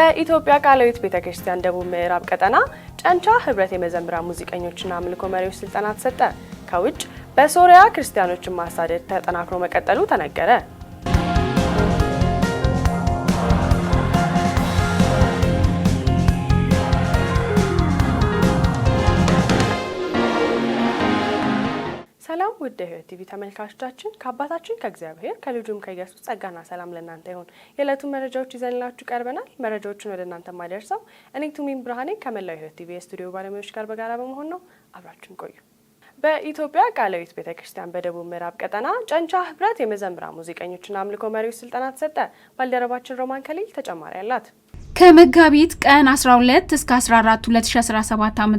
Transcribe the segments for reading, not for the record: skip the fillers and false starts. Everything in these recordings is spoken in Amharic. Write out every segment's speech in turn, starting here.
በኢትዮጵያ ቃላዊት ቤተክርስቲያን ደቡብ ምዕራብ ቀጠና ጨንቻ ህብረት የመዘምራን ሙዚቀኞችና አምልኮ መሪዎች ስልጠና ተሰጠ። ከውጭ በሶሪያ ክርስቲያኖችን ማሳደድ ተጠናክሮ መቀጠሉ ተነገረ። ሰላም ውድ ሕይወት ቲቪ ተመልካቾቻችን ከአባታችን ከእግዚአብሔር ከልጁም ከኢየሱስ ጸጋና ሰላም ለእናንተ ይሁን። የዕለቱን መረጃዎች ይዘንላችሁ ቀርበናል። መረጃዎቹን ወደ እናንተ ማደርሰው እኔ ቱሚን ብርሃኔ ከመላው ሕይወት ቲቪ የስቱዲዮ ባለሙያዎች ጋር በጋራ በመሆን ነው። አብራችሁን ቆዩ። በኢትዮጵያ ቃላዊት ቤተክርስቲያን በደቡብ ምዕራብ ቀጠና ጨንቻ ህብረት የመዘምራን ሙዚቀኞችና አምልኮ መሪዎች ስልጠና ተሰጠ። ባልደረባችን ሮማን ከሊል ተጨማሪ አላት። ከመጋቢት ቀን 12 እስከ 14 2017 ዓ.ም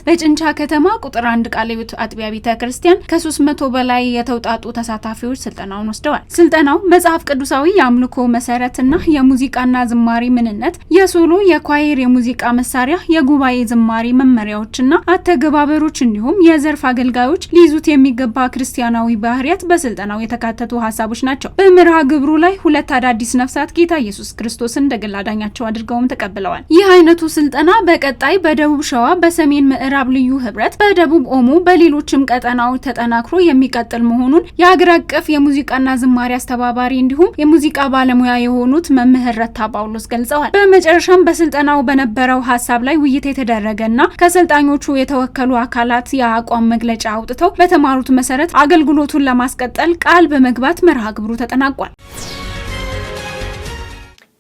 በጭንቻ ከተማ ቁጥር 1 ቃላዊት አጥቢያ ቤተክርስቲያን ከ300 በላይ የተውጣጡ ተሳታፊዎች ስልጠናውን ወስደዋል። ስልጠናው መጽሐፍ ቅዱሳዊ የአምልኮ መሰረትና የሙዚቃና ዝማሬ ምንነት፣ የሶሎ የኳየር የሙዚቃ መሳሪያ፣ የጉባኤ ዝማሬ መመሪያዎችና አተገባበሮች እንዲሁም የዘርፍ አገልጋዮች ሊይዙት የሚገባ ክርስቲያናዊ ባህሪያት በስልጠናው የተካተቱ ሀሳቦች ናቸው። በመርሃ ግብሩ ላይ 2 አዳዲስ ነፍሳት ጌታ ኢየሱስ ክርስቶስን እንደግል አዳኛቸው አድርገው ተቀብለዋል። ይህ አይነቱ ስልጠና በቀጣይ በደቡብ ሸዋ፣ በሰሜን ምዕራብ ልዩ ህብረት፣ በደቡብ ኦሞ፣ በሌሎችም ቀጠናዎች ተጠናክሮ የሚቀጥል መሆኑን የሀገር አቀፍ የሙዚቃና ዝማሬ አስተባባሪ እንዲሁም የሙዚቃ ባለሙያ የሆኑት መምህር ረታ ጳውሎስ ገልጸዋል። በመጨረሻም በስልጠናው በነበረው ሀሳብ ላይ ውይይት የተደረገና ከሰልጣኞቹ የተወከሉ አካላት የአቋም መግለጫ አውጥተው በተማሩት መሰረት አገልግሎቱን ለማስቀጠል ቃል በመግባት መርሃ ግብሩ ተጠናቋል።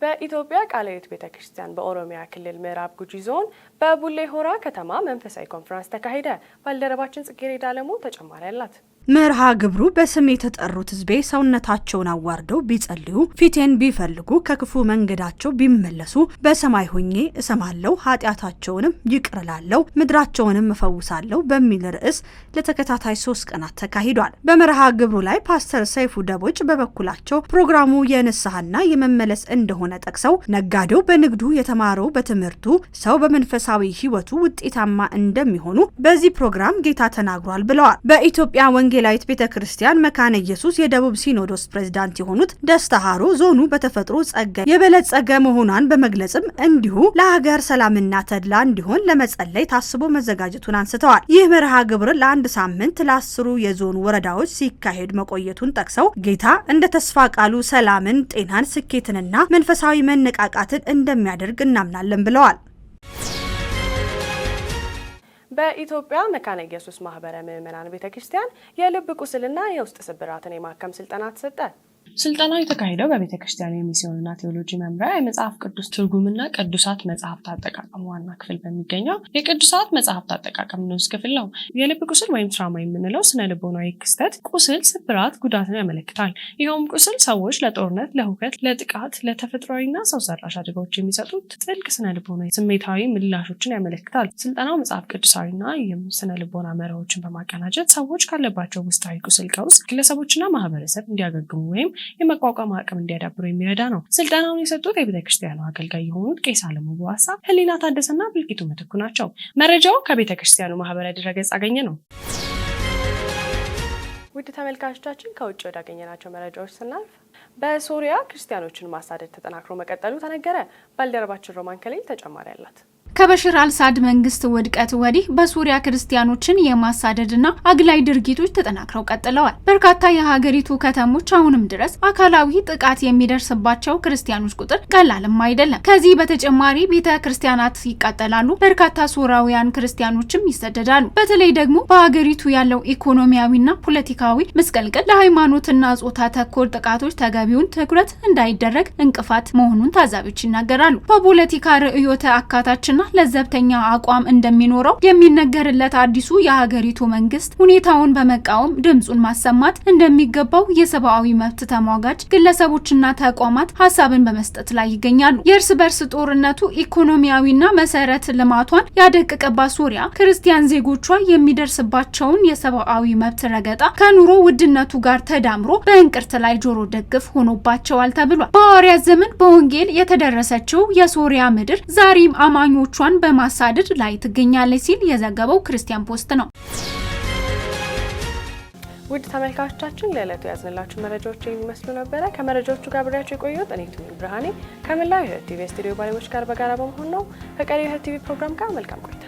በኢትዮጵያ ቃላዊት ቤተክርስቲያን በኦሮሚያ ክልል ምዕራብ ጉጂ ዞን በቡሌ ሆራ ከተማ መንፈሳዊ ኮንፈረንስ ተካሄደ። ባልደረባችን ጽጌረዳ አለሙ ተጨማሪ አላት። መርሃ ግብሩ በስም የተጠሩት ህዝቤ ሰውነታቸውን አዋርደው ቢጸልዩ ፊቴን ቢፈልጉ ከክፉ መንገዳቸው ቢመለሱ በሰማይ ሆኜ እሰማለሁ ኃጢአታቸውንም ይቅር እላለሁ ምድራቸውንም እፈውሳለሁ በሚል ርዕስ ለተከታታይ 3 ቀናት ተካሂዷል። በመርሃ ግብሩ ላይ ፓስተር ሰይፉ ደቦጭ በበኩላቸው ፕሮግራሙ የንስሐና የመመለስ እንደሆነ ጠቅሰው ነጋዴው በንግዱ የተማረው በትምህርቱ ሰው በመንፈሳዊ ህይወቱ ውጤታማ እንደሚሆኑ በዚህ ፕሮግራም ጌታ ተናግሯል ብለዋል። በኢትዮጵያ ወንጌላዊት ቤተክርስቲያን መካነ ኢየሱስ የደቡብ ሲኖዶስ ፕሬዝዳንት የሆኑት ደስታ ሃሮ ዞኑ በተፈጥሮ ጸጋ የበለጸገ መሆኗን በመግለጽም እንዲሁ ለሀገር ሰላምና ተድላ እንዲሆን ለመጸለይ ታስቦ መዘጋጀቱን አንስተዋል። ይህ መርሃ ግብር ለ1 ሳምንት ለ10 የዞኑ ወረዳዎች ሲካሄድ መቆየቱን ጠቅሰው ጌታ እንደ ተስፋ ቃሉ ሰላምን፣ ጤናን፣ ስኬትንና መንፈሳዊ መነቃቃትን እንደሚያደርግ እናምናለን ብለዋል። በኢትዮጵያ መካነ ኢየሱስ ማህበረ ምዕመናን ቤተክርስቲያን የልብ ቁስልና የውስጥ ስብራትን የማከም ስልጠና ተሰጠ። ስልጠናው የተካሄደው በቤተክርስቲያን የሚስዮንና ቴዎሎጂ መምሪያ የመጽሐፍ ቅዱስ ትርጉምና ቅዱሳት መጽሐፍት አጠቃቀም ዋና ክፍል በሚገኘው የቅዱሳት መጽሐፍት አጠቃቀም ንዑስ ክፍል ነው። የልብ ቁስል ወይም ትራማ የምንለው ስነ ልቦናዊ ክስተት ቁስል፣ ስብራት፣ ጉዳትን ያመለክታል። ይኸውም ቁስል ሰዎች ለጦርነት፣ ለሁከት፣ ለጥቃት፣ ለተፈጥሯዊና ሰው ሰራሽ አደጋዎች የሚሰጡት ጥልቅ ስነ ልቦናዊ ስሜታዊ ምላሾችን ያመለክታል። ስልጠናው መጽሐፍ ቅዱሳዊና የስነ ልቦና መርሆችን በማቀናጀት ሰዎች ካለባቸው ውስጣዊ ቁስል ቀውስ ግለሰቦችና ማህበረሰብ እንዲያገግሙ ወይም የመቋቋም አቅም እንዲያዳብሩ የሚረዳ ነው። ስልጠናውን የሰጡት የቤተክርስቲያኑ አገልጋይ የሆኑት ቄስ አለሙ በዋሳ፣ ህሊና ታደሰና ብልቂቱ ምትኩ ናቸው። መረጃው ከቤተክርስቲያኑ ማህበራዊ ድረገጽ አገኘ ነው። ውድ ተመልካቾቻችን ከውጭ ወዳገኘናቸው መረጃዎች ስናልፍ በሶሪያ ክርስቲያኖችን ማሳደድ ተጠናክሮ መቀጠሉ ተነገረ። ባልደረባችን ሮማን ከሊል ተጨማሪ አላት። ከበሽር አልሳድ መንግስት ውድቀት ወዲህ በሱሪያ ክርስቲያኖችን የማሳደድና አግላይ ድርጊቶች ተጠናክረው ቀጥለዋል። በርካታ የሀገሪቱ ከተሞች አሁንም ድረስ አካላዊ ጥቃት የሚደርስባቸው ክርስቲያኖች ቁጥር ቀላልም አይደለም። ከዚህ በተጨማሪ ቤተ ክርስቲያናት ይቃጠላሉ፣ በርካታ ሶሪያውያን ክርስቲያኖችም ይሰደዳሉ። በተለይ ደግሞ በሀገሪቱ ያለው ኢኮኖሚያዊና ፖለቲካዊ መስቀልቅል ለሃይማኖትና ጾታ ተኮር ጥቃቶች ተገቢውን ትኩረት እንዳይደረግ እንቅፋት መሆኑን ታዛቢዎች ይናገራሉ። በፖለቲካ ርዕዮተ አካታችና ለዘብተኛ አቋም እንደሚኖረው የሚነገርለት አዲሱ የሀገሪቱ መንግስት ሁኔታውን በመቃወም ድምጹን ማሰማት እንደሚገባው የሰብአዊ መብት ተሟጋች ግለሰቦችና ተቋማት ሀሳብን በመስጠት ላይ ይገኛሉ። የእርስ በርስ ጦርነቱ ኢኮኖሚያዊና መሰረት ልማቷን ያደቀቀባት ሶሪያ ክርስቲያን ዜጎቿ የሚደርስባቸውን የሰብአዊ መብት ረገጣ ከኑሮ ውድነቱ ጋር ተዳምሮ በእንቅርት ላይ ጆሮ ደግፍ ሆኖባቸዋል ተብሏል። በሐዋርያት ዘመን በወንጌል የተደረሰችው የሶሪያ ምድር ዛሬም አማኞቿን በማሳደድ ላይ ትገኛለች ሲል የዘገበው ክርስቲያን ፖስት ነው። ውድ ተመልካቾቻችን ለዕለቱ ያዝንላችሁ መረጃዎች የሚመስሉ ነበረ። ከመረጃዎቹ ጋር አብሬያችሁ የቆየሁት እኔ ብርሃኔ ከመላው የህይወት ቲቪ ስቱዲዮ ባለሙያዎች ጋር በጋራ በመሆን ነው። ከቀሪ የህይወት ቲቪ ፕሮግራም ጋር መልካም ቆይታ